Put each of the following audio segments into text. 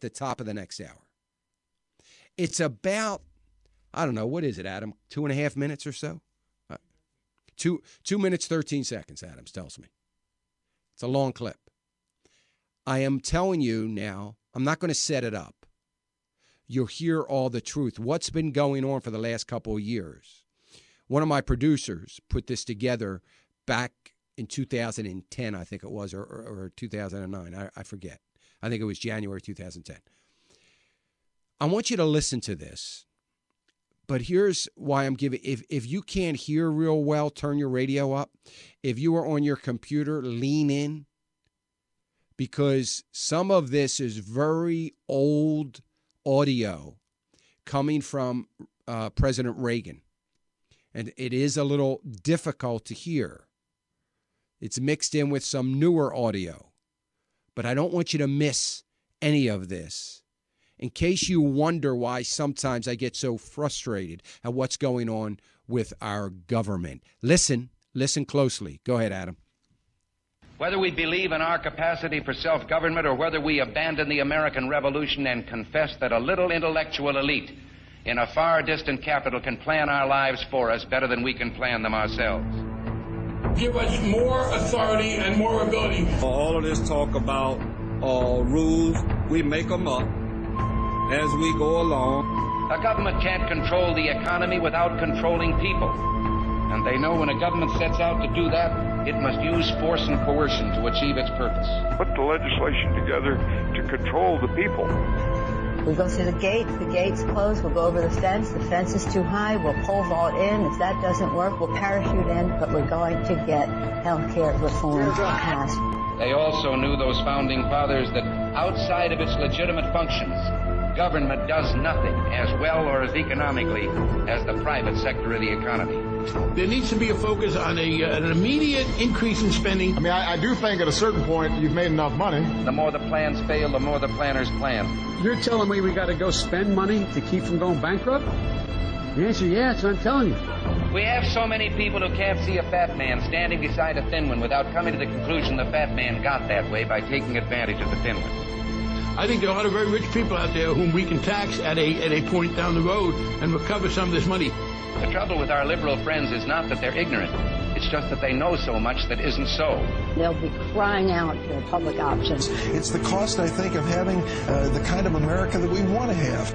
at the top of the next hour. It's about, I don't know, what is it, Adam? 2.5 minutes or so? 2 minutes, 13 seconds, Adams tells me. It's a long clip. I am telling you now, I'm not going to set it up. You'll hear all the truth. What's been going on for the last couple of years? One of my producers put this together back in 2010, I think it was, or 2009. I forget. I think it was January 2010. I want you to listen to this, but here's why I'm giving. If you can't hear real well, turn your radio up. If you are on your computer, lean in, because some of this is very old audio coming from President Reagan, and it is a little difficult to hear. It's mixed in with some newer audio, but I don't want you to miss any of this. In case you wonder why sometimes I get so frustrated at what's going on with our government. Listen closely. Go ahead, Adam. Whether we believe in our capacity for self-government or whether we abandon the American Revolution and confess that a little intellectual elite in a far distant capital can plan our lives for us better than we can plan them ourselves. Give us more authority and more ability. All of this talk about rules, we make them up as we go along. A government can't control the economy without controlling people. And they know when a government sets out to do that, it must use force and coercion to achieve its purpose. Put the legislation together to control the people. We go through the gate's closed, we'll go over the fence is too high, we'll pole vault in. If that doesn't work, we'll parachute in, but we're going to get health care reform passed. They also knew, those founding fathers, that outside of its legitimate functions, government does nothing as well or as economically as the private sector of the economy. There needs to be a focus on an immediate increase in spending. I mean, I do think at a certain point you've made enough money. The more the plans fail, the more the planners plan. You're telling me we got to go spend money to keep from going bankrupt? The answer is yes, I'm telling you. We have so many people who can't see a fat man standing beside a thin one without coming to the conclusion the fat man got that way by taking advantage of the thin one. I think there are a lot of very rich people out there whom we can tax at a point down the road and recover some of this money. The trouble with our liberal friends is not that they're ignorant. It's just that they know so much that isn't so. They'll be crying out for public options. It's the cost, I think, of having the kind of America that we want to have.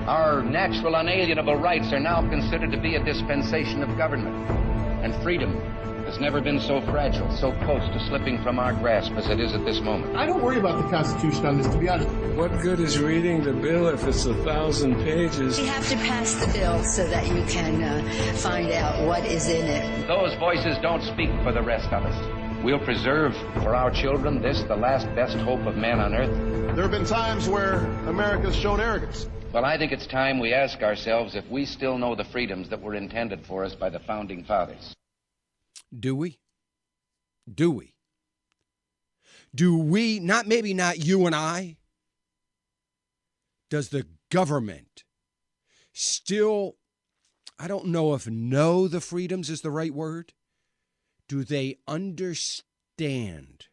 Our natural unalienable rights are now considered to be a dispensation of government. And freedom has never been so fragile, so close to slipping from our grasp as it is at this moment. I don't worry about the Constitution on this, to be honest. What good is reading the bill if it's 1,000 pages? You have to pass the bill so that you can find out what is in it. Those voices don't speak for the rest of us. We'll preserve for our children this, the last best hope of man on earth. There have been times where America's shown arrogance. Well, I think it's time we ask ourselves if we still know the freedoms that were intended for us by the founding fathers. Do we? Do we? Do we, not maybe not you and I, does the government still, I don't know if know the freedoms is the right word. Do they understand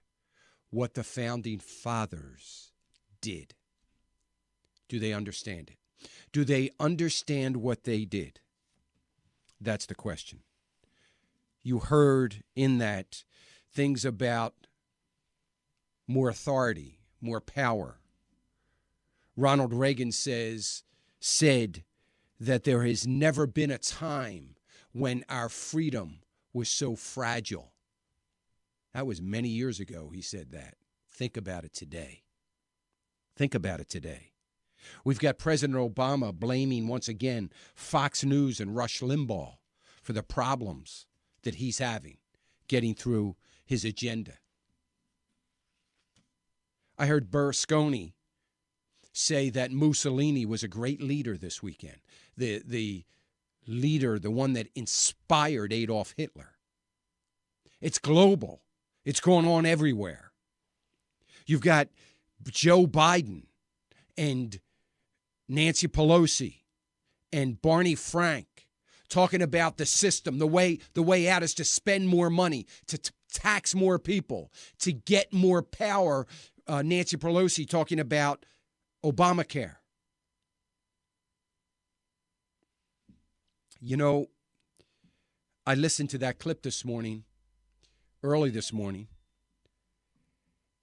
what the founding fathers did? Do they understand it? Do they understand what they did? That's the question. You heard in that things about more authority, more power. Ronald Reagan said that there has never been a time when our freedom was so fragile. That was many years ago he said that. Think about it today. Think about it today. We've got President Obama blaming once again Fox News and Rush Limbaugh for the problems that he's having getting through his agenda. I heard Berlusconi say that Mussolini was a great leader this weekend. The leader, the one that inspired Adolf Hitler. It's global. It's going on everywhere. You've got Joe Biden and Nancy Pelosi and Barney Frank talking about the system. The way out is to spend more money, to tax more people, to get more power. Nancy Pelosi talking about Obamacare. You know, I listened to that clip this morning, early this morning,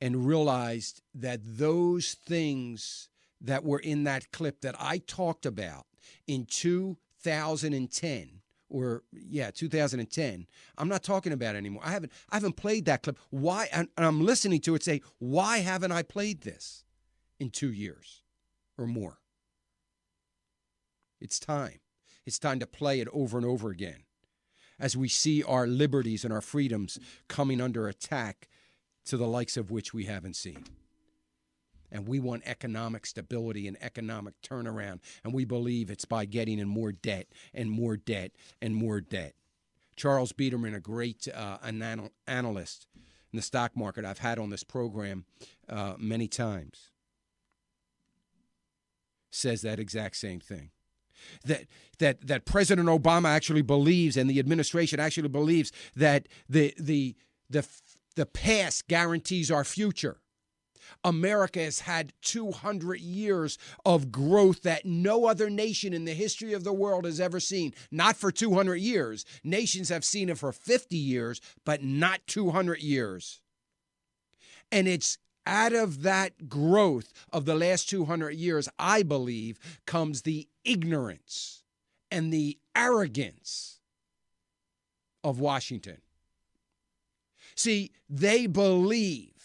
and realized that those things that were in that clip that I talked about in 2010, 2010, I'm not talking about it anymore. I haven't played that clip. Why? And I'm listening to it say, why haven't I played this in 2 years or more? It's time. It's time to play it over and over again as we see our liberties and our freedoms coming under attack to the likes of which we haven't seen. And we want economic stability and economic turnaround, and we believe it's by getting in more debt and more debt and more debt. Charles Biederman, a great analyst in the stock market I've had on this program many times, says that exact same thing. That President Obama actually believes, and the administration actually believes, that the past guarantees our future. America has had 200 years of growth that no other nation in the history of the world has ever seen. Not for 200 years. Nations have seen it for 50 years, but not 200 years. And it's out of that growth of the last 200 years, I believe, comes the ignorance and the arrogance of Washington. See, they believe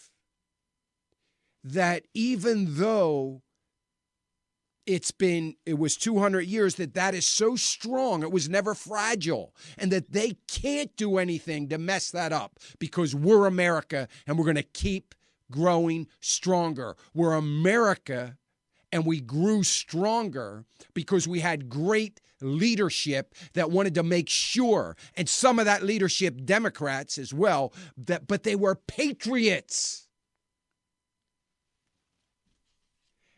that even though it was 200 years, that is so strong, it was never fragile, and that they can't do anything to mess that up because we're America and we're going to keep growing stronger. We're America, and we grew stronger because we had great leadership that wanted to make sure, and some of that leadership, Democrats as well, but they were patriots.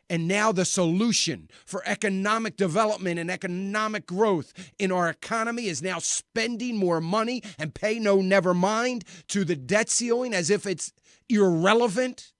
And now the solution for economic development and economic growth in our economy is now spending more money and pay no never mind to the debt ceiling as if it's irrelevant.